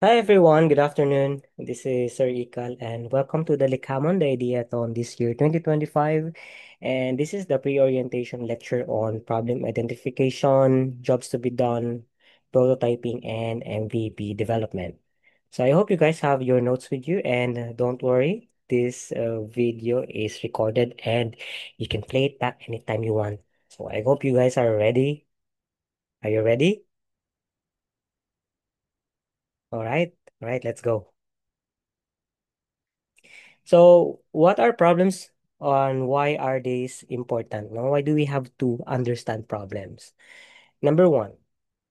Hi everyone, good afternoon. This is Sir Ikal and welcome to the Likamon, the Ideathon this year 2025. And this is the pre-orientation lecture on problem identification, jobs to be done, prototyping, and MVP development. So I hope you guys have your notes with you and don't worry, this video is recorded and you can play it back anytime you want. So I hope you guys are ready. Are you ready? All right. All right, let's go. So, what are problems and why are these important? No? Why do we have to understand problems? Number one,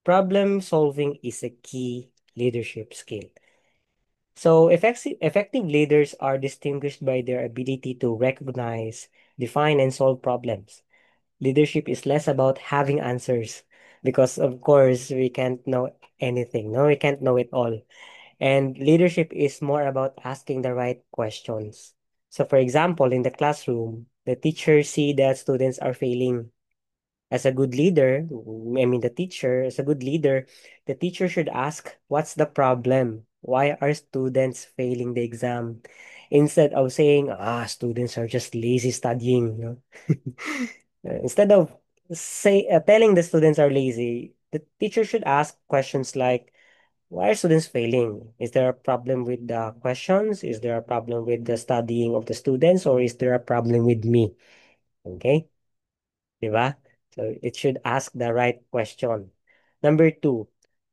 problem solving is a key leadership skill. So, effective leaders are distinguished by their ability to recognize, define, and solve problems. Leadership is less about having answers because, of course, we can't know anything. No, we can't know it all. And leadership is more about asking the right questions. So, for example, in the classroom, the teacher see that students are failing. As a good leader, I mean the teacher, as a good leader, the teacher should ask, what's the problem? Why are students failing the exam? Instead of saying, students are just lazy studying, you know? Instead of telling the students are lazy, the teacher should ask questions like, why are students failing? Is there a problem with the questions? Is there a problem with the studying of the students? Or is there a problem with me? Okay, di ba? So it should ask the right question. Number two,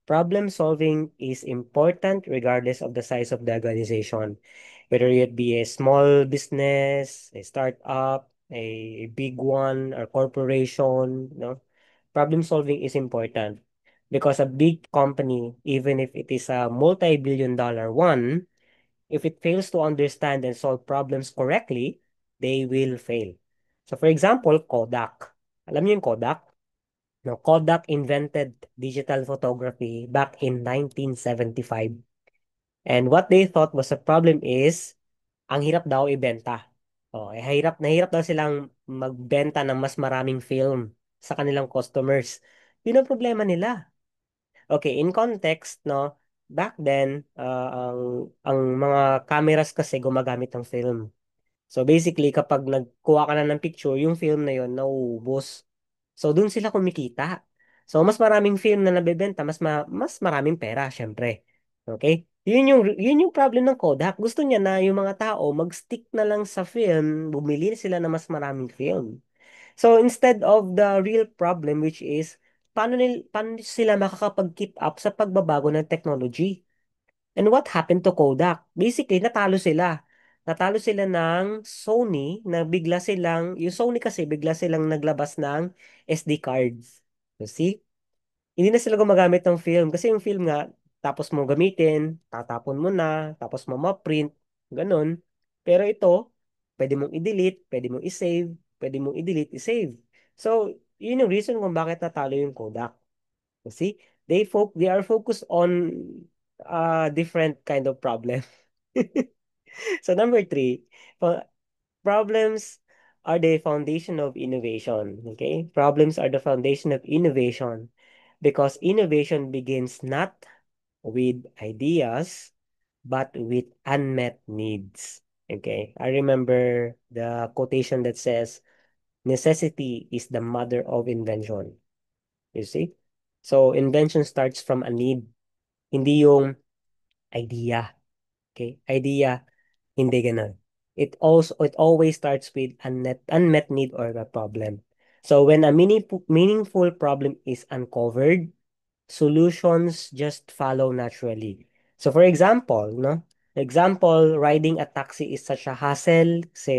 problem solving is important regardless of the size of the organization. Whether it be a small business, a startup, a big one, or corporation, no? Problem solving is important because a big company, even if it is a multi-billion dollar one, if it fails to understand and solve problems correctly, they will fail. So for example, Kodak. Alam niyo yung Kodak? No, Kodak invented digital photography back in 1975. And what they thought was a problem is, ang hirap daw ibenta. Oh, nahirap daw silang magbenta ng mas maraming film sa kanilang customers. Yun ang problema nila. Okay, in context, no, back then, ang mga cameras kasi gumagamit ng film. So basically, kapag nagkuha ka na ng picture, yung film na yun, nauubos. So dun sila kumikita. So mas maraming film na nabebenta, mas maraming pera, syempre. Okay? Yun yung problem ng Kodak. Gusto niya na yung mga tao mag-stick na lang sa film, bumili sila na mas maraming film. So instead of the real problem which is paano sila makakapag-keep up sa pagbabago ng technology? And what happened to Kodak? Basically, natalo sila. Natalo sila ng Sony na bigla silang, yung Sony kasi bigla silang naglabas ng SD cards. You see? Hindi na sila gumagamit ng film kasi yung film nga, tapos mo gamitin, tatapon mo na, tapos mo ma-print, ganun. Pero ito, pwede mong i-delete, pwede mong i-save, pwede mong i-delete, i-save. So, yun yung reason kung bakit natalo yung Kodak. You see? They are focused on different kind of problem. So number three, po- problems are the foundation of innovation. Okay? Problems are the foundation of innovation because innovation begins not with ideas, but with unmet needs. Okay? I remember the quotation that says, necessity is the mother of invention. You see? So invention starts from a need, hindi yung idea. Okay? Idea, hindi ganun. It always starts with unmet need or a problem. So when a meaningful problem is uncovered, solutions just follow naturally. So for example, no? Example, riding a taxi is such a hassle kasi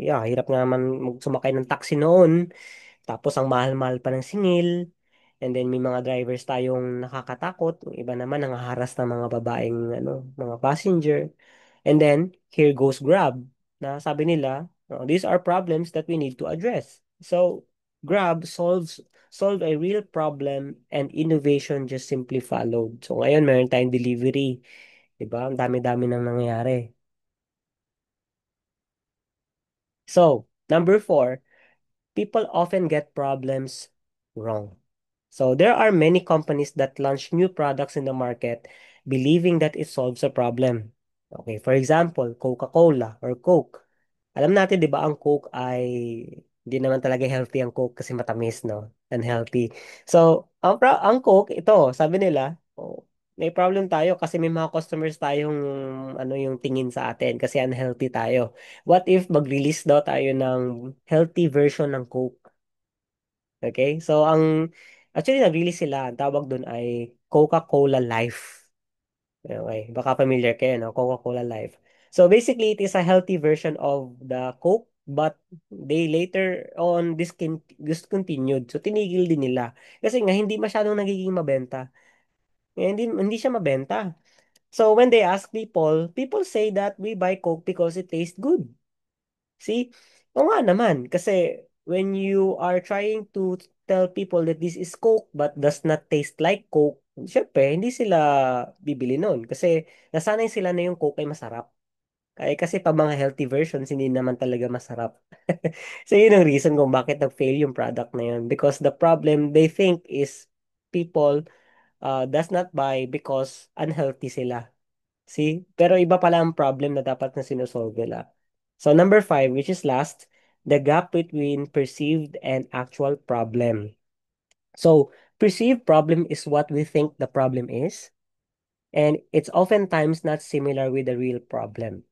yeah, hirap nga naman sumakay ng taxi noon. Tapos ang mahal-mahal pa ng singil. And then may mga drivers tayong nakakatakot. Yung iba naman nangaharas ng mga babaeng mga passenger. And then here goes Grab. Na sabi nila, these are problems that we need to address. So Grab solved a real problem and innovation just simply followed. So ngayon meron tayong delivery, 'di ba? Ang dami-dami nang nangyayari. So, number four, people often get problems wrong. So there are many companies that launch new products in the market believing that it solves a problem. Okay, for example, Coca-Cola or Coke. Alam natin, di ba, ang Coke ay hindi naman talaga healthy ang Coke kasi matamis, no? Unhealthy. So, ang Coke, ito, sabi nila, oh, may problem tayo kasi may mga customers tayong ano yung tingin sa atin kasi unhealthy tayo. What if mag-release daw tayo ng healthy version ng Coke? Okay? So, actually, nag-release sila. Ang tawag doon ay Coca-Cola Life. Okay, baka familiar kayo, no? Coca-Cola Life. So basically, it is a healthy version of the Coke, but they later on discontinued. So tinigil din nila. Kasi nga, hindi masyadong nagiging mabenta. Hindi siya mabenta. So when they ask people, people say that we buy Coke because it tastes good. See? O nga naman, kasi when you are trying to tell people that this is Coke but does not taste like Coke, syempre, hindi sila bibili nun. Kasi nasanay sila na yung Coke ay masarap. Kasi pa mga healthy versions, hindi naman talaga masarap. So yun ang reason kung bakit nag-fail yung product na yun. Because the problem they think is people does not buy because unhealthy sila. See? Pero iba pala ang problem na dapat na sinusolve nila. So number five, which is last, the gap between perceived and actual problem. So perceived problem is what we think the problem is, and it's oftentimes not similar with the real problem.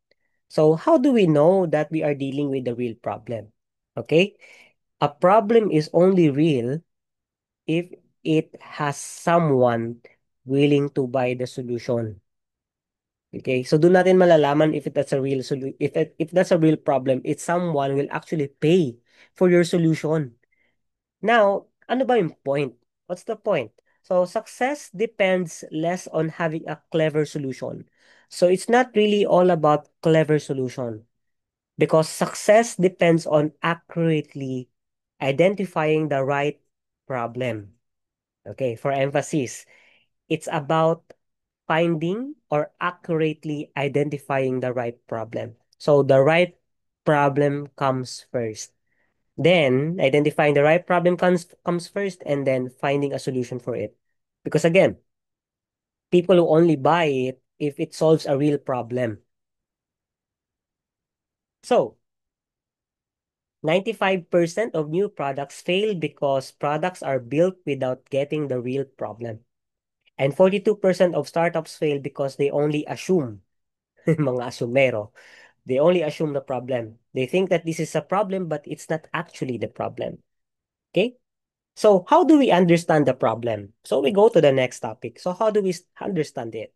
So how do we know that we are dealing with the real problem? Okay? A problem is only real if it has someone willing to buy the solution. Okay, so doon natin malalaman if that's a real if that's a real problem, if someone will actually pay for your solution. Now, ano ba yung point? What's the point? So, success depends less on having a clever solution. So, it's not really all about clever solution because success depends on accurately identifying the right problem. Okay, for emphasis, it's about finding or accurately identifying the right problem. So the right problem comes first. Then identifying the right problem comes first and then finding a solution for it. Because again, people who only buy it if it solves a real problem. So 95% of new products fail because products are built without getting the real problem. And 42% of startups fail because they only assume, mga asumero, they only assume the problem. They think that this is a problem, but it's not actually the problem. Okay? So, how do we understand the problem? So, we go to the next topic. So, how do we understand it?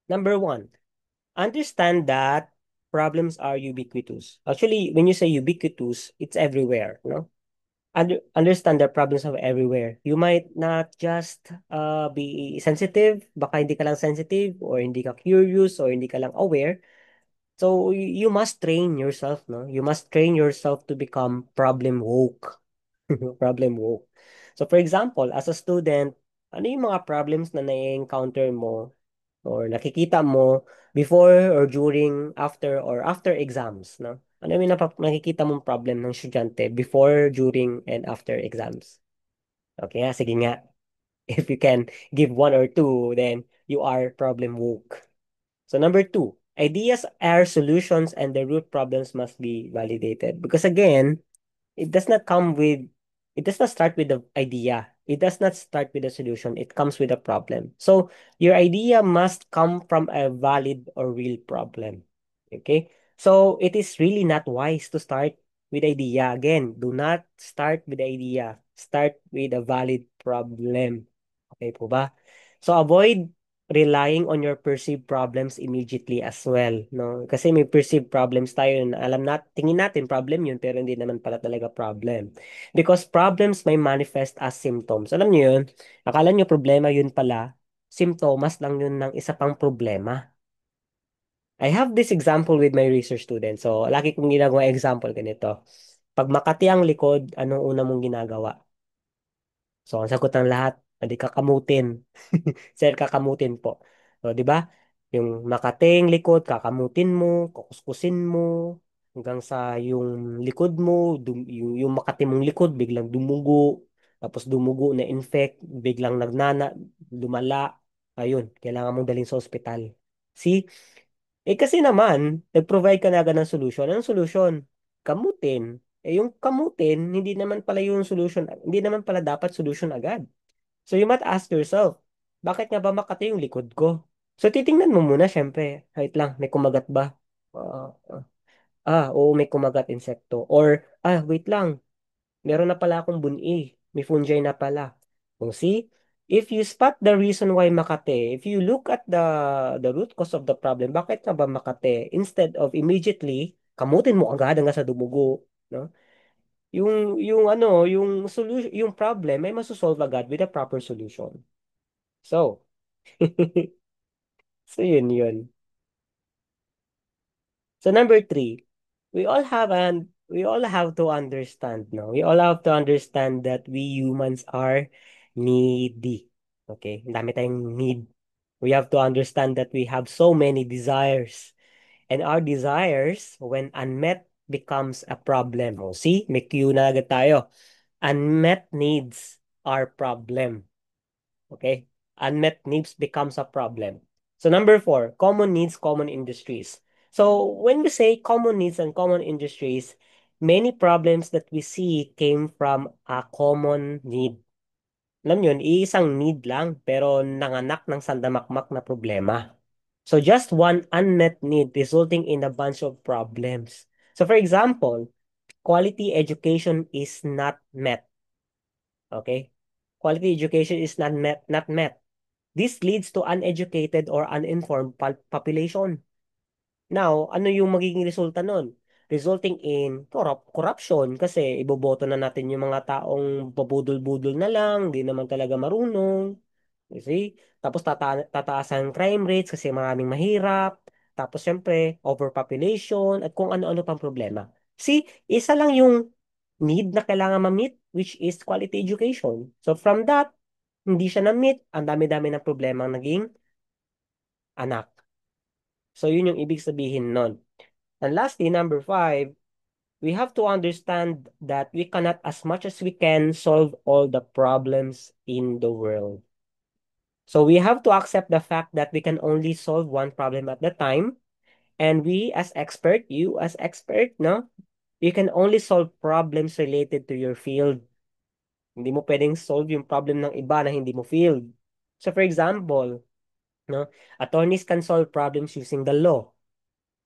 Number one, understand that problems are ubiquitous. Actually, when you say ubiquitous, it's everywhere, no? Understand that problems are everywhere. You might not just be sensitive, baka hindi ka lang sensitive, or hindi ka curious, or hindi ka lang aware. So you must train yourself, no? You must train yourself to become problem woke. Problem woke. So for example, as a student, ano yung mga problems na na-encounter mo or nakikita mo before or during, after or after exams, no? Ano yung nakikita mong problem ng estudyante before, during, and after exams? Okay, sige nga. If you can give one or two, then you are problem woke. So number two, ideas are solutions and the root problems must be validated. Because again, it does not come with, it does not start with the idea. It does not start with a solution. It comes with a problem. So your idea must come from a valid or real problem. Okay? So it is really not wise to start with idea. Again, do not start with the idea. Start with a valid problem. Okay po ba? So avoid relying on your perceived problems immediately as well, no? Kasi may perceived problems tayo na alam tingin natin problem yun, pero hindi naman pala talaga problem. Because problems may manifest as symptoms. Alam niyo yun? Akala niyo problema yun pala, simptomas lang yun ng isa pang problema. I have this example with my research students. So, lagi kong ginagawa example ganito. Pag makati ang likod, anong una mong ginagawa? So, ang sagot ng lahat, hindi kakamutin. Sir, kakamutin po. So, di ba? Yung makating likod, kakamutin mo, kukuskusin mo, hanggang sa yung likod mo, yung makati mong likod, biglang dumugo. tapos dumugo na infect, biglang lumala, ayun, kailangan mong dalhin sa ospital. See? Kasi naman, nag-provide ka na agad ng solution. Anong solution? Kamutin. Yung kamutin, hindi naman pala yung solution, hindi naman pala dapat solution agad. So you might ask yourself, bakit nga ba makati yung likod ko? So titingnan mo muna, syempre, wait lang, may kumagat ba? Oo, may kumagat insekto. Or, wait lang, meron na pala akong buni. May fungi na pala. Kung see, if you spot the reason why Makate, if you look at the root cause of the problem, bakit nga ba Makate? Instead of immediately, kamutin mo agad hanggang sa dumugo, no? Yung solution, yung problem ay masosolve agad with a proper solution. So, so yun. So number three, we all have to understand, no? We all have to understand that we humans are needy. Okay? Ang dami tayong need. We have to understand that we have so many desires. And our desires, when unmet, becomes a problem. O, see? May cue na agad tayo. Unmet needs are problem. Okay? Unmet needs becomes a problem. So number four, common needs, common industries. So when we say common needs and common industries, many problems that we see came from a common need. Alam yun, iisang need lang, pero nanganak ng sandamakmak na problema. So just one unmet need resulting in a bunch of problems. So for example, quality education is not met. Okay? Quality education is not met. This leads to uneducated or uninformed population. Now, ano yung magiging resulta nun? Resulting in corruption kasi iboboto na natin yung mga taong pabudol-budol na lang, di naman talaga marunong. You see? Tapos tataas ang crime rates kasi maraming mahirap. Tapos syempre, overpopulation at kung ano-ano pang problema. See, isa lang yung need na kailangan ma-meet, which is quality education. So from that, hindi siya na-meet, ang dami-dami ng problema ang naging anak. So yun yung ibig sabihin nun. And lastly, number five, we have to understand that we cannot, as much as we can, solve all the problems in the world. So we have to accept the fact that we can only solve one problem at a time. And we as expert, you as expert, no? You can only solve problems related to your field. Hindi mo pwedeng solve yung problem ng iba na hindi mo field. So for example, no, attorneys can solve problems using the law.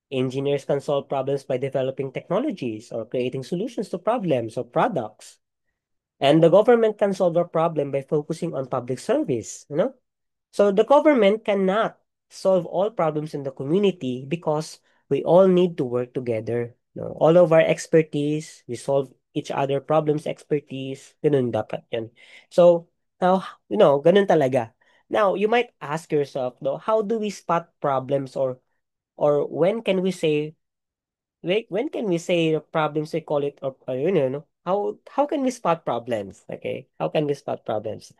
Engineers can solve problems by developing technologies or creating solutions to problems or products. And the government can solve a problem by focusing on public service, you know? So the government cannot solve all problems in the community because we all need to work together. No? All of our expertise, we solve each other problems expertise. Ganun dapat yan. So, now, ganun talaga. Now, you might ask yourself, though, how do we spot problems or when can we say problems, we call it, or how can we spot problems? Okay, how can we spot problems?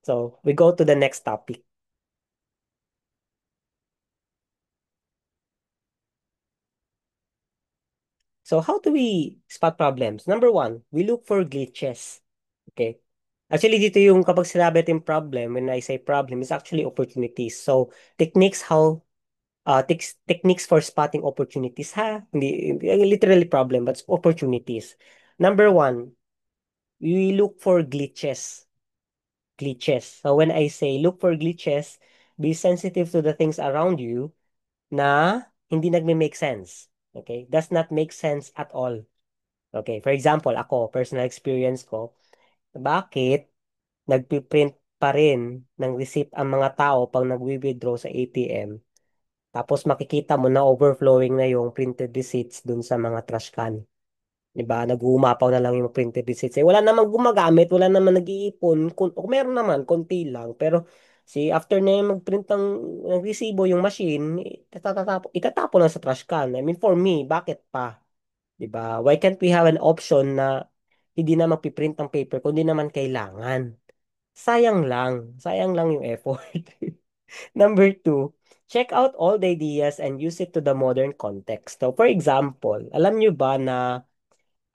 So, we go to the next topic. So how do we spot problems? Number one, we look for glitches. Okay. Actually, dito yung kapag sinabi natin problem, when I say problem, it's actually opportunities. So, techniques for spotting opportunities, ha? Hindi literally problem, but opportunities. Number one, we look for glitches. Glitches. So, when I say look for glitches, be sensitive to the things around you na hindi nagme-make sense. Okay? Does not make sense at all. Okay, for example, ako, personal experience ko, bakit nagpiprint pa rin ng receipt ang mga tao pag nagwi-withdraw sa ATM, tapos makikita mo na overflowing na yung printed receipts dun sa mga trash can. 'Di ba? Nag-uumapaw na lang yung printed receipts. Wala namang gumagamit, wala namang nag-iipon. Kung meron naman, konti lang. Pero after na yung mag-print ng resibo yung machine, itatapon lang sa trash can. I mean, for me, bakit pa? 'Di ba? Why can't we have an option na hindi na magpiprint ng paper kung di naman kailangan? Sayang lang yung effort. Number two, check out all the ideas and use it to the modern context. So, for example, alam nyo ba na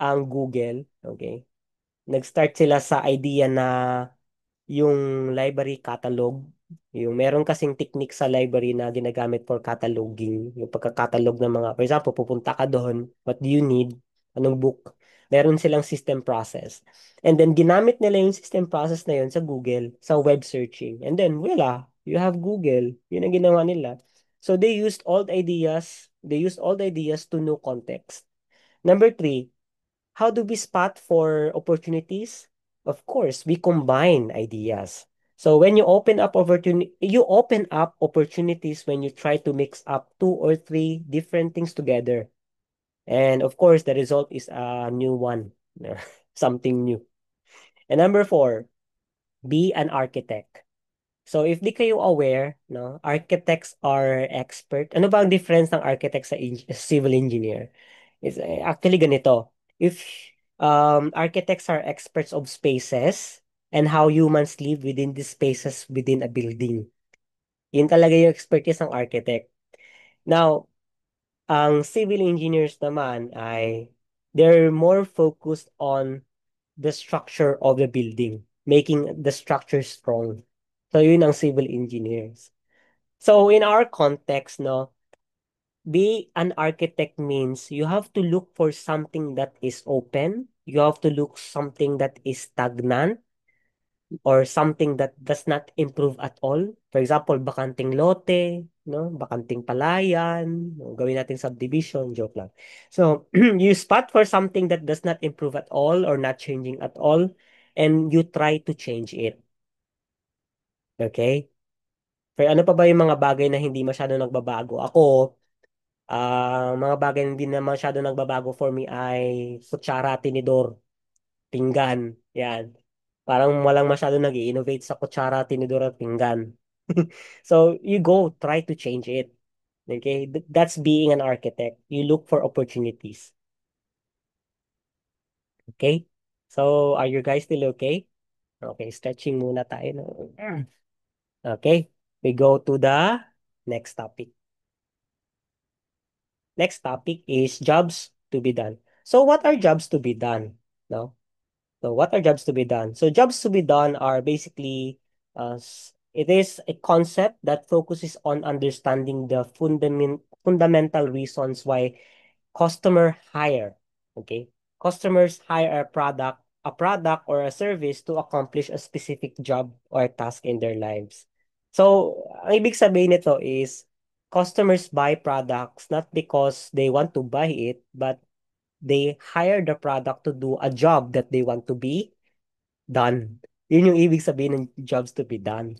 ang Google, okay, Nag-start sila sa idea na yung library catalog, yung meron kasing technique sa library na ginagamit for cataloging, yung pagkakatalog ng mga, for example, pupunta ka doon, what do you need, anong book, meron silang system process. And then ginamit nila yung system process na yun sa Google, sa web searching. And then, voila, you have Google. Yun ang ginawa nila. So they used old ideas to new context. Number three, how do we spot for opportunities? Of course, we combine ideas. So when you open up opportunities when you try to mix up two or three different things together. And of course, the result is a new one, something new. And number four, be an architect. So if di kayo aware, no, architects are expert. Ano ba ang difference ng architect sa civil engineer? Is actually ganito. If architects are experts of spaces and how humans live within these spaces within a building. Yun talaga yung expertise ng architect. Now, ang civil engineers naman ay they're more focused on the structure of the building, making the structure strong. So yun ang civil engineers. So in our context, no, be an architect means you have to look for something that is open. You have to look something that is stagnant or something that does not improve at all. For example, bakanting lote, no? Bakanting palayan, no? Gawin natin subdivision, joke lang. So, you spot for something that does not improve at all or not changing at all, and you try to change it. Okay? Pero ano pa ba yung mga bagay na hindi masyado nagbabago? Ako, mga bagay na hindi na masyado nagbabago for me ay kutsara, tinidor, pinggan. Yan. Parang walang masyado nag-i-innovate sa kutsara, tinidor at pinggan. So, you go, try to change it. Okay? That's being an architect. You look for opportunities. Okay? So, are you guys still okay? Okay, stretching muna tayo. No? Okay, we go to the next topic. Next topic is jobs to be done. So what are jobs to be done? No? So what are jobs to be done? So jobs to be done are basically it is a concept that focuses on understanding the fundamental reasons why customer hire. Okay? Customers hire a product or a service to accomplish a specific job or task in their lives. So, ang ibig sabihin nito is customers buy products not because they want to buy it, but they hire the product to do a job that they want to be done. Yun yung ibig sabihin ng jobs to be done.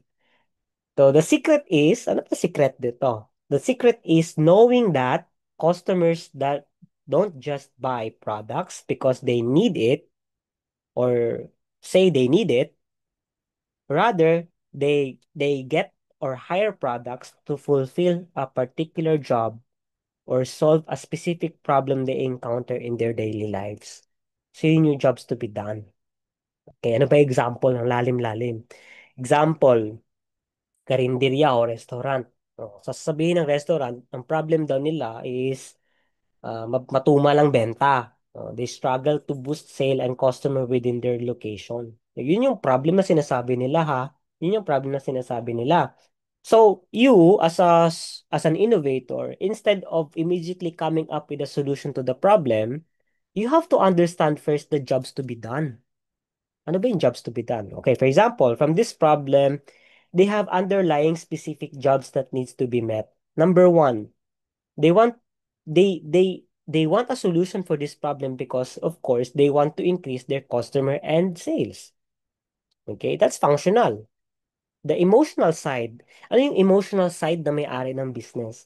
So the secret is, ano pa secret dito? The secret is knowing that customers that don't just buy products because they need it or say they need it, rather they get or hire products to fulfill a particular job or solve a specific problem they encounter in their daily lives. So yun yung jobs to be done. Okay, ano ba example ng lalim-lalim? Example, karinderya o restaurant. Sasabihin ng restaurant, ang problem daw nila is matumal ang benta. They struggle to boost sale and customer within their location. Yun yung problem na sinasabi nila ha. Yun yung problem na sinasabi nila. So, you as an innovator, instead of immediately coming up with a solution to the problem, you have to understand first the jobs to be done. Ano ba yung jobs to be done? Okay, for example, from this problem, they have underlying specific jobs that needs to be met. Number one, they want they want a solution for this problem because of course they want to increase their customer and sales. Okay, that's functional. The emotional side. Ano yung emotional side na may-ari ng business?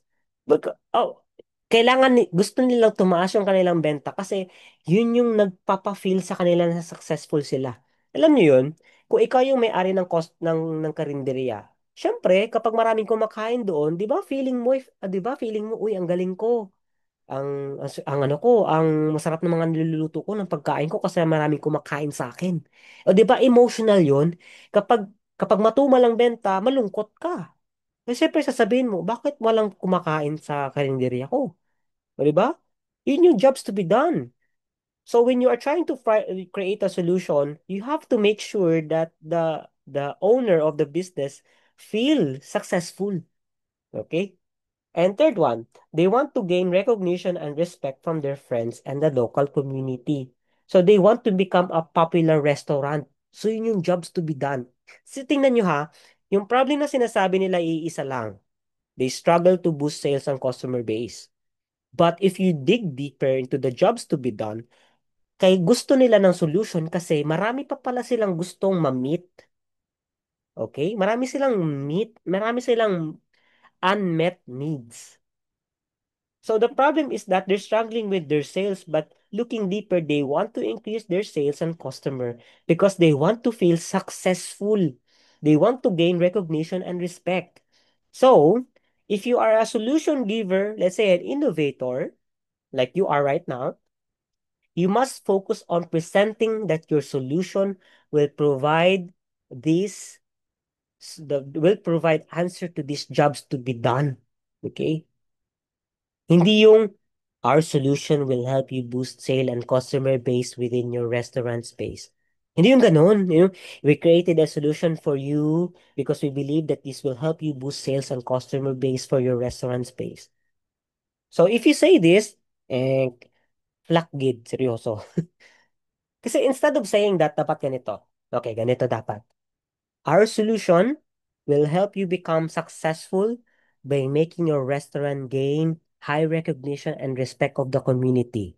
Kailangan gusto nilang tumaas yung kanilang benta kasi yun yung nagpapa-feel sa kanila na successful sila. Alam niyo yun? Kung ikaw yung may-ari ng cost ng karinderya, syempre kapag maraming kumakain doon, 'di ba feeling mo 'di ba feeling mo, uy, ang galing ko. Ang ano ko, ang masarap ng mga niluluto ko ng pagkain ko kasi maraming kumakain sa akin. O 'di ba emotional 'yun? Kapag matumal ang benta, malungkot ka. Kasi siyempre sasabihin mo, bakit walang kumakain sa karinderya ko? O, di ba? Yun yung jobs to be done. So when you are trying to create a solution, you have to make sure that the owner of the business feel successful. Okay? And third one, they want to gain recognition and respect from their friends and the local community. So they want to become a popular restaurant. So yun yung jobs to be done. So tingnan nyo ha, yung problem na sinasabi nila iisa lang. They struggle to boost sales and customer base. But if you dig deeper into the jobs to be done, kay gusto nila ng solution kasi marami pa pala silang gustong ma-meet. Okay? Marami silang unmet needs. So the problem is that they're struggling with their sales, but looking deeper, they want to increase their sales and customer because they want to feel successful. They want to gain recognition and respect. So if you are a solution giver, let's say an innovator, like you are right now, you must focus on presenting that your solution will provide these will provide answer to these jobs to be done. Okay? Hindi yung our solution will help you boost sale and customer base within your restaurant space. Hindi yung ganun. We created a solution for you because we believe that this will help you boost sales and customer base for your restaurant space. So if you say this, eh, flak gid, seryoso. Kasi instead of saying that, dapat ganito. Okay, ganito dapat. Our solution will help you become successful by making your restaurant gain high recognition and respect of the community.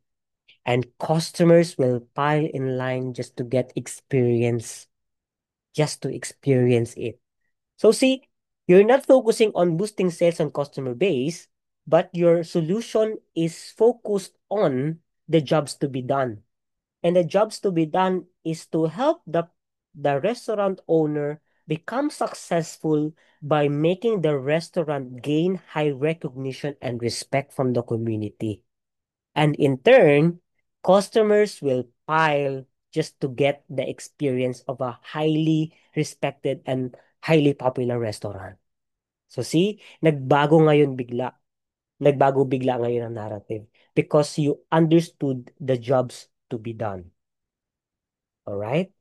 And customers will pile in line just to experience it. So see, you're not focusing on boosting sales and customer base, but your solution is focused on the jobs to be done. And the jobs to be done is to help the restaurant owner become successful by making the restaurant gain high recognition and respect from the community. And in turn, customers will pile just to get the experience of a highly respected and highly popular restaurant. So see, nagbago bigla ngayon ang narrative because you understood the jobs to be done. Alright?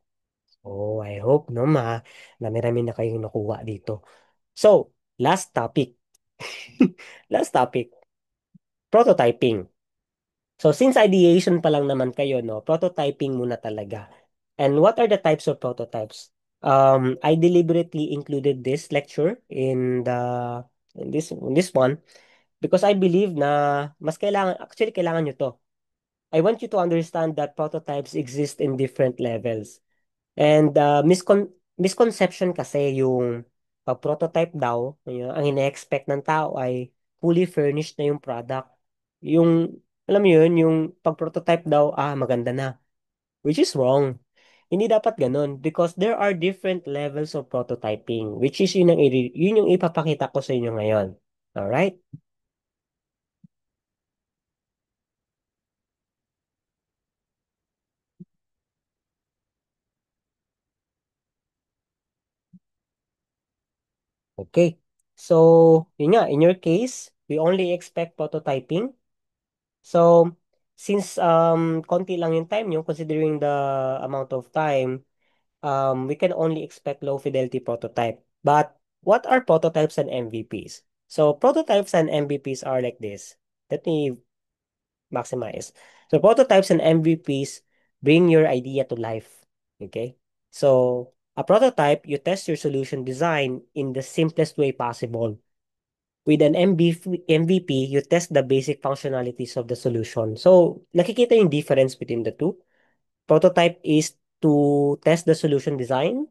Oh, I hope no marami na kayong nakuha dito. So, last topic. Last topic, prototyping. So, since ideation pa lang naman kayo, no, prototyping muna talaga. And what are the types of prototypes? I deliberately included this lecture in this one because I believe na kailangan nyo to. I want you to understand that prototypes exist in different levels. And misconception kasi yung pag-prototype daw, ang ine-expect ng tao ay fully furnished na yung product. Yung, alam mo yun, yung pag-prototype daw, maganda na. Which is wrong. Hindi dapat ganun because there are different levels of prototyping which is yun yung ipapakita ko sa inyo ngayon. Alright? Okay. So, yun nga, in your case, we only expect prototyping. So, since konti lang yung time nyo, considering the amount of time, we can only expect low fidelity prototype. But what are prototypes and MVPs? So, prototypes and MVPs are like this. Let me maximize. So, prototypes and MVPs bring your idea to life. Okay? So, a prototype, you test your solution design in the simplest way possible. With an MVP, you test the basic functionalities of the solution. So, nakikita yung difference between the two. Prototype is to test the solution design,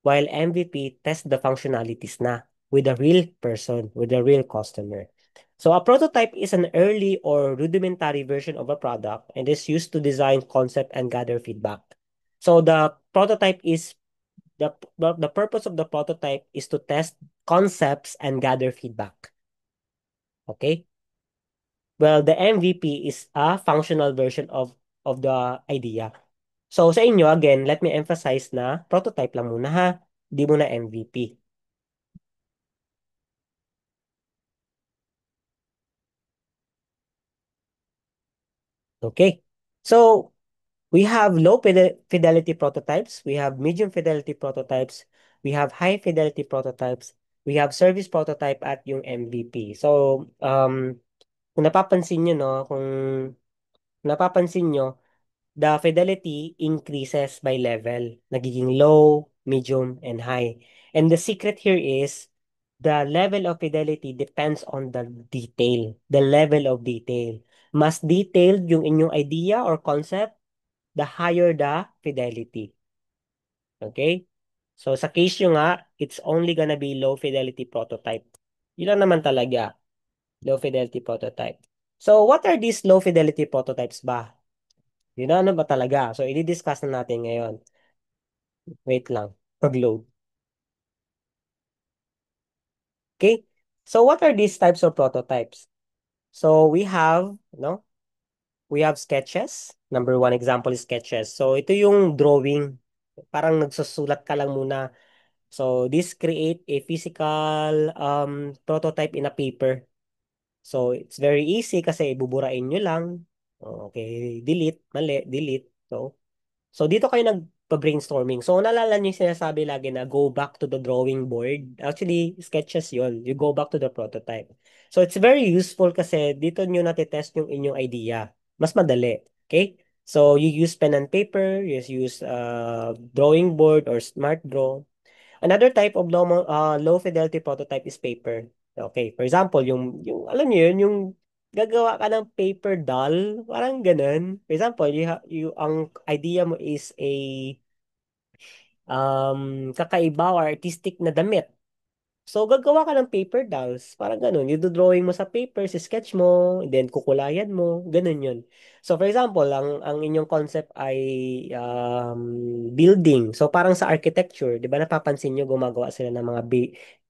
while MVP tests the functionalities na with a real person, with a real customer. So, a prototype is an early or rudimentary version of a product and is used to design concept and gather feedback. So, the purpose of the prototype is to test concepts and gather feedback. Okay? Well, the MVP is a functional version of the idea. So sa inyo, again, let me emphasize na prototype lang muna ha. Di muna MVP. Okay. So, We have fidelity prototypes, we have medium fidelity prototypes, we have high fidelity prototypes, we have service prototype at yung MVP. So, kung napapansin nyo, no, kung napapansin nyo, the fidelity increases by level. Nagiging low, medium, and high. And the secret here is the level of fidelity depends on the detail, the level of detail. Mas detailed yung inyong idea or concept, the higher the fidelity. Okay? So sa case nyo nga, it's only gonna be low fidelity prototype. Yun lang naman talaga, low fidelity prototype. So what are these low fidelity prototypes ba? Yun na ano ba talaga? So i-discuss na natin ngayon. Wait lang, pag-load. Okay? So what are these types of prototypes? So we have, no? We have sketches. Number one example is sketches. So ito yung drawing. Parang nagsusulat ka lang muna. So this create a physical prototype in a paper. So it's very easy kasi buburain nyo lang. Okay, delete, mali, delete. So dito kayo nagpa-brainstorming. So naalala niyo yung sinasabi lagi na go back to the drawing board. Actually, sketches yon. You go back to the prototype. So it's very useful kasi dito nyo natitest yung inyong idea. Mas madali. Okay? So you use pen and paper, you use drawing board or smart draw. Another type of low fidelity prototype is paper. Okay, for example, yung alam niyo yun, yung gagawa ka ng paper doll, parang ganun. For example, ang idea mo is a kakaiba or artistic na damit. So, gagawa ka ng paper dolls. Parang ganun. Yung drawing mo sa paper, si sketch mo, then kukulayan mo. Ganun yun. So, for example, ang inyong concept ay building. So, parang sa architecture, di ba napapansin nyo, gumagawa sila ng mga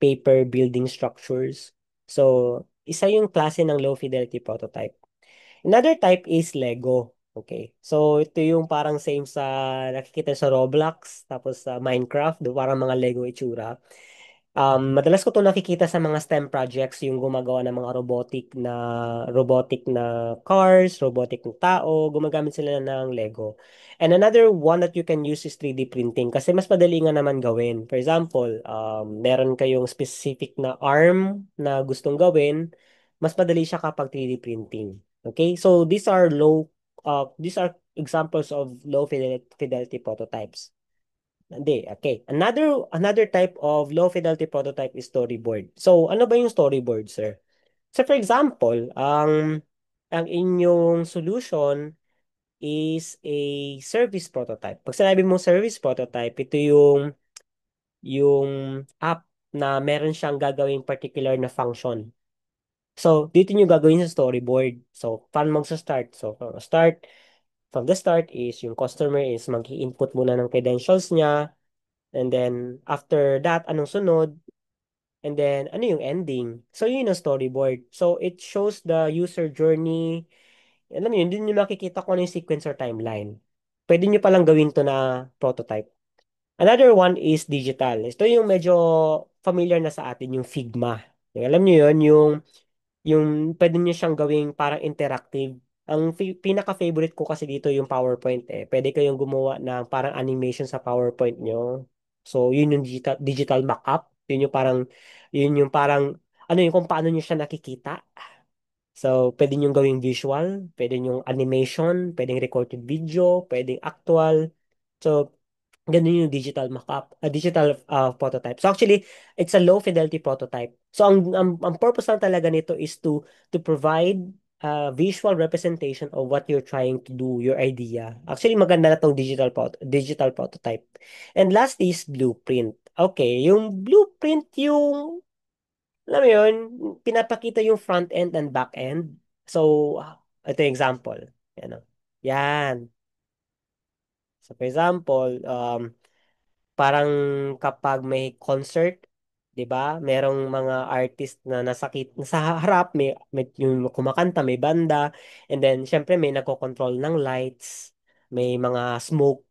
paper building structures. So, isa yung klase ng low fidelity prototype. Another type is Lego. Okay. So, ito yung parang same sa nakikita sa Roblox, tapos sa Minecraft, do parang mga Lego itsura. Madalas ko 'to nakikita sa mga STEM projects, yung gumagawa ng mga robotic na cars, robotic na tao, gumagamit sila ng Lego. And another one that you can use is 3D printing kasi mas madali nga naman gawin. For example, meron kayong specific na arm na gustong gawin, mas madali siya kapag 3D printing. Okay? So these are examples of low fidelity prototypes. Hindi, okay. Another type of low fidelity prototype is storyboard. So, ano ba yung storyboard, sir? So, for example, ang inyong solution is a service prototype. Pag sinabi mo service prototype, ito yung app na meron siyang gagawing particular na function. So, dito nyo gagawin sa storyboard. So, paano magsa-start? So, from the start is yung customer is mag-i-input muna ng credentials niya. And then, after that, anong sunod? And then, ano yung ending? So, yun yung storyboard. So, it shows the user journey. Alam mo yun, dun nyo makikita kung ano yung sequence or timeline. Pwede nyo palang gawin to na prototype. Another one is digital. Ito yung medyo familiar na sa atin, yung Figma. Alam nyo yun, yung pwede nyo siyang gawing parang interactive. Ang pinaka-favorite ko kasi dito yung PowerPoint eh. Pwede kayong gumawa ng parang animation sa PowerPoint nyo. So, yun yung digital backup. Yun yung parang, ano yun, kung paano nyo siya nakikita. So, pwede nyo gawing visual, pwede nyo animation, pwedeng recorded video, pwedeng actual. So, ganun yung digital mock-up, digital prototype. So actually, it's a low fidelity prototype. So ang purpose lang talaga nito is to provide visual representation of what you're trying to do, your idea. Actually, maganda na tong digital prototype. And last is blueprint. Okay, yung blueprint yung alam mo yun, pinapakita yung front end and back end. So, ito yung example. Yan, oh. Yan. So, for example, parang kapag may concert, 'di ba? Merong mga artist na nasa harap, may yung kumakanta, may banda, and then syempre may nagko-control ng lights, may mga smoke,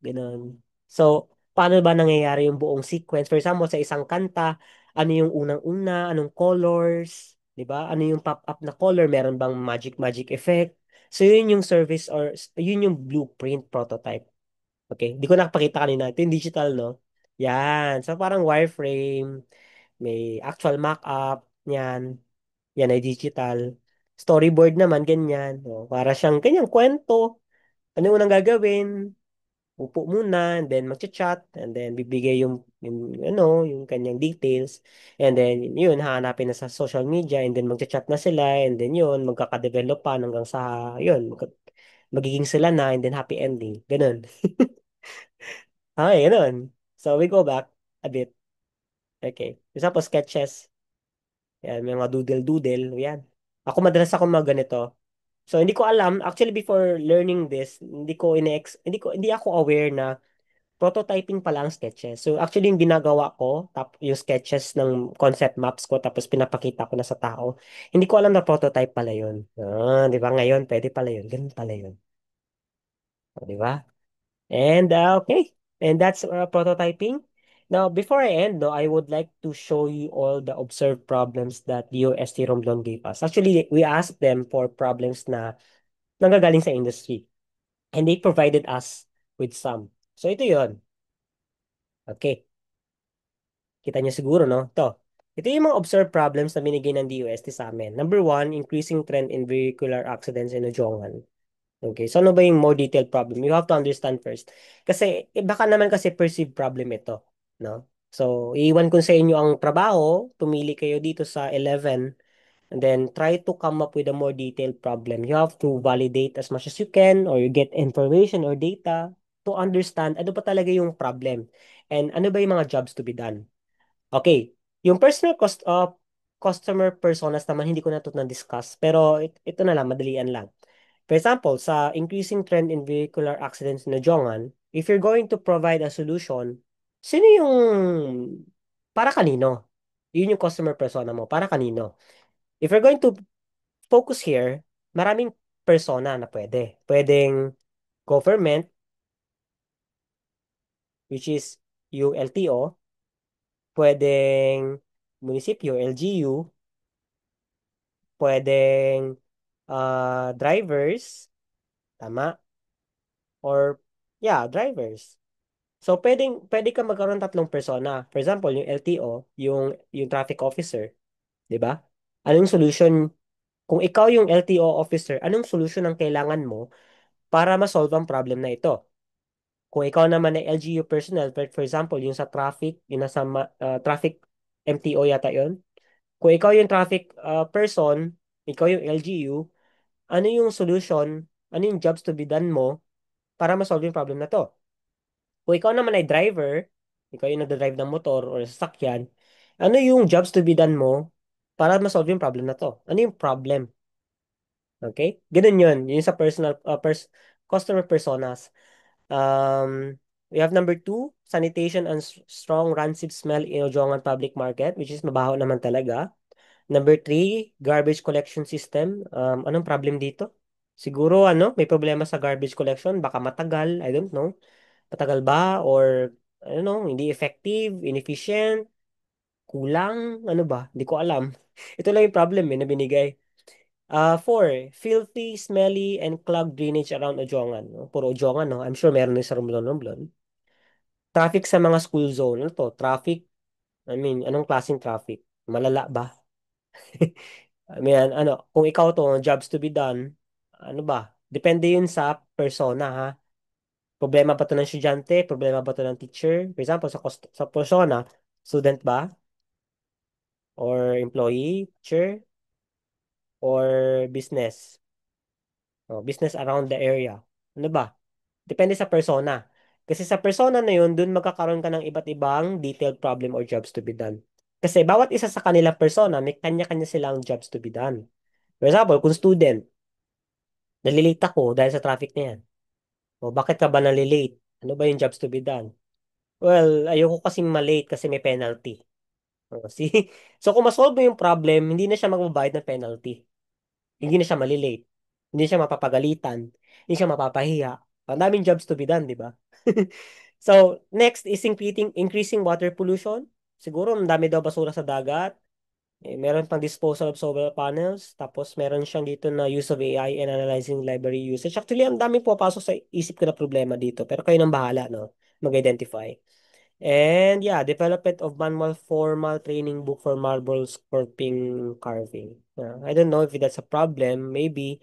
ganun. So, paano ba nangyayari yung buong sequence? For example, sa isang kanta, ano yung unang-una, anong colors, 'di ba? Ano yung pop-up na color? Meron bang magic effect? So, yun yung service or yun yung blueprint prototype. Okay? Di ko nakapakita kanina. Ito yung digital, no? Yan. So, parang wireframe, may actual mock-up, yan. Yan ay digital. Storyboard naman, ganyan. O, para siyang ganyang kwento. Ano yung unang gagawin? Upo muna, and then magchat-chat, and then bibigay yung kanyang details, and then yun, hahanapin na sa social media, and then magchat-chat na sila, and then yun, magkaka-develop pa hanggang sa, yun, magiging sila na, and then happy ending. Ganun. Okay, ganun. So, we go back a bit. Okay. Tapos, sketches. Yan, may mga doodle-doodle. Yan. Madalas ako mag ganito. So, hindi ko alam. Actually, before learning this, hindi ako aware na prototyping pala ang sketches. So, actually, yung ginagawa ko, yung sketches ng concept maps ko, tapos pinapakita ko na sa tao, hindi ko alam na prototype pala yun. Di ba? Ngayon, pwede pala yun. Ganun pala yun. Di ba? And, okay. And that's prototyping. Now, before I end, no, I would like to show you all the observed problems that DOST Romblon gave us. Actually, we asked them for problems na nanggagaling sa industry. And they provided us with some. So, ito yun. Okay. Kita niyo siguro, no? Ito yung mga observed problems na binigay ng DOST sa amin. Number one, increasing trend in vehicular accidents in Ujongan. Okay, so ano ba yung more detailed problem? You have to understand first. Kasi, baka naman kasi perceived problem ito, no? So, iiwan ko sa inyo ang trabaho, tumili kayo dito sa 11, and then try to come up with a more detailed problem. You have to validate as much as you can, or you get information or data to understand ano ba talaga yung problem, and ano ba yung mga jobs to be done. Okay. Yung customer personas naman hindi ko na ito na-discuss. Pero ito na lang, madalian lang. For example, sa increasing trend in vehicular accidents in Najongan, if you're going to provide a solution, sino yung para kanino? Yun yung customer persona mo. Para kanino? If you're going to focus here, maraming persona na pwede. Pwedeng government, which is yung LTO. Pwedeng munisipyo, LGU. Pwedeng drivers, tama? Or, yeah, drivers. So, pwede ka magkaroon ng tatlong persona. For example, yung LTO, yung traffic officer, di ba? Anong solution, kung ikaw yung LTO officer, anong solution ang kailangan mo para ma-solve ang problem na ito? Kung ikaw naman ay LGU personnel, for example, yung sa traffic, yung nasa traffic MTO yata yon. Kung ikaw yung traffic person, ikaw yung LGU, ano yung solution, ano yung jobs to be done mo para ma-solve yung problem na to. Kung ikaw naman ay driver, ikaw yung nagdadrive ng motor or sasakyan, ano yung jobs to be done mo para ma-solve yung problem na to? Ano yung problem? Okay? Ganun yun. Yun sa customer personas. We have number two, sanitation and strong rancid smell in Ojongan Public Market, which is mabaho naman talaga. Number three, garbage collection system. Anong problem dito? Siguro, may problema sa garbage collection. Baka matagal. I don't know. Matagal ba? Or, I don't know, hindi effective, inefficient, kulang, ano ba? Hindi ko alam. Ito lang yung problem na binigay. Four, filthy, smelly, and clogged drainage around Ojongan. No? Puro Ojongan, no? I'm sure meron din sa Romblon-Romblon. Traffic sa mga school zone. Ano to? Traffic, I mean, anong klaseng traffic? Malala ba? I mean, kung ikaw to, jobs to be done, ano ba? Depende yun sa persona, ha? Problema ba to ng estudyante? Problema ba to ng teacher? For example, sa persona, student ba? Or employee, teacher? Or business? O, business around the area. Ano ba? Depende sa persona. Kasi sa persona na yun, dun magkakaroon ka ng iba't ibang detailed problem or jobs to be done. Kasi bawat isa sa kanilang persona, may kanya-kanya silang jobs to be done. For example, kung student, nalilate ako dahil sa traffic na yan. O bakit ka ba nalilate? Ano ba yung jobs to be done? Well, ayoko kasing malate kasi may penalty. O, see? So kung masolve mo yung problem, hindi na siya magbabayad ng penalty. Hindi na siya malilate. Hindi siya mapapagalitan. Hindi siya mapapahiya. Ang daming jobs to be done, di ba? So, next is increasing water pollution. Siguro, ang dami daw basura sa dagat. Meron pang disposal of solar panels. Tapos meron siyang dito na use of AI and analyzing library usage. Actually, ang daming pupasok sa isip ko na problema dito. Pero kayo nang bahala, no? Mag-identify. And yeah, development of manual formal training book for marble sculpting carving. I don't know if that's a problem. Maybe.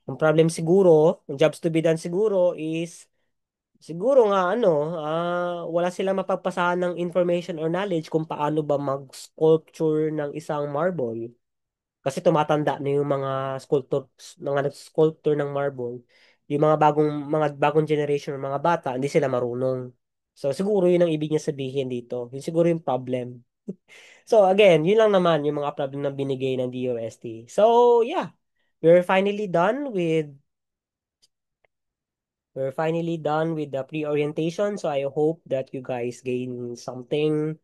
Ang problem siguro, ang jobs to be done siguro is siguro nga wala silang mapagpasahan ng information or knowledge kung paano ba mag-sculpture ng isang marble. Kasi tumatanda na yung mga nag-sculptor ng marble. Yung mga bagong generation ng mga bata, hindi sila marunong. So siguro yun ang ibig niya sabihin dito. Yun siguro yung problem. So again, yun lang naman yung mga problem na binigay ng DOST. So yeah, we're finally done with we're finally done with the pre-orientation. So I hope that you guys gain something.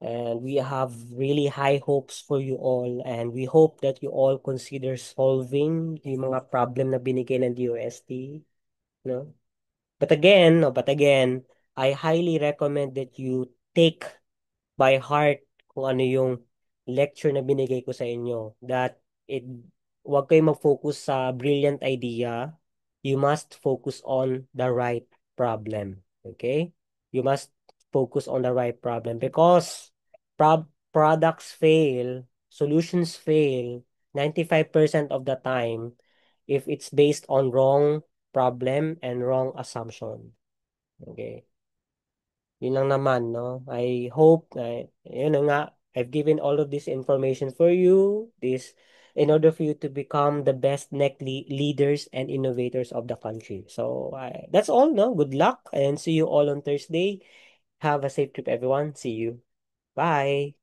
And we have really high hopes for you all. And we hope that you all consider solving yung mga problem na binigay ng DOST. No? But again, I highly recommend that you take by heart kung ano yung lecture na binigay ko sa inyo. That it, Huwag kayong mag-focus sa brilliant idea. You must focus on the right problem. Okay? You must focus on the right problem because products fail, solutions fail 95% of the time if it's based on wrong problem and wrong assumption. Okay? Yun lang naman, no? I hope na, yun na nga, I've given all of this information for you, in order for you to become the best leaders and innovators of the country. So, that's all, no? Good luck and see you all on Thursday. Have a safe trip, everyone. See you. Bye.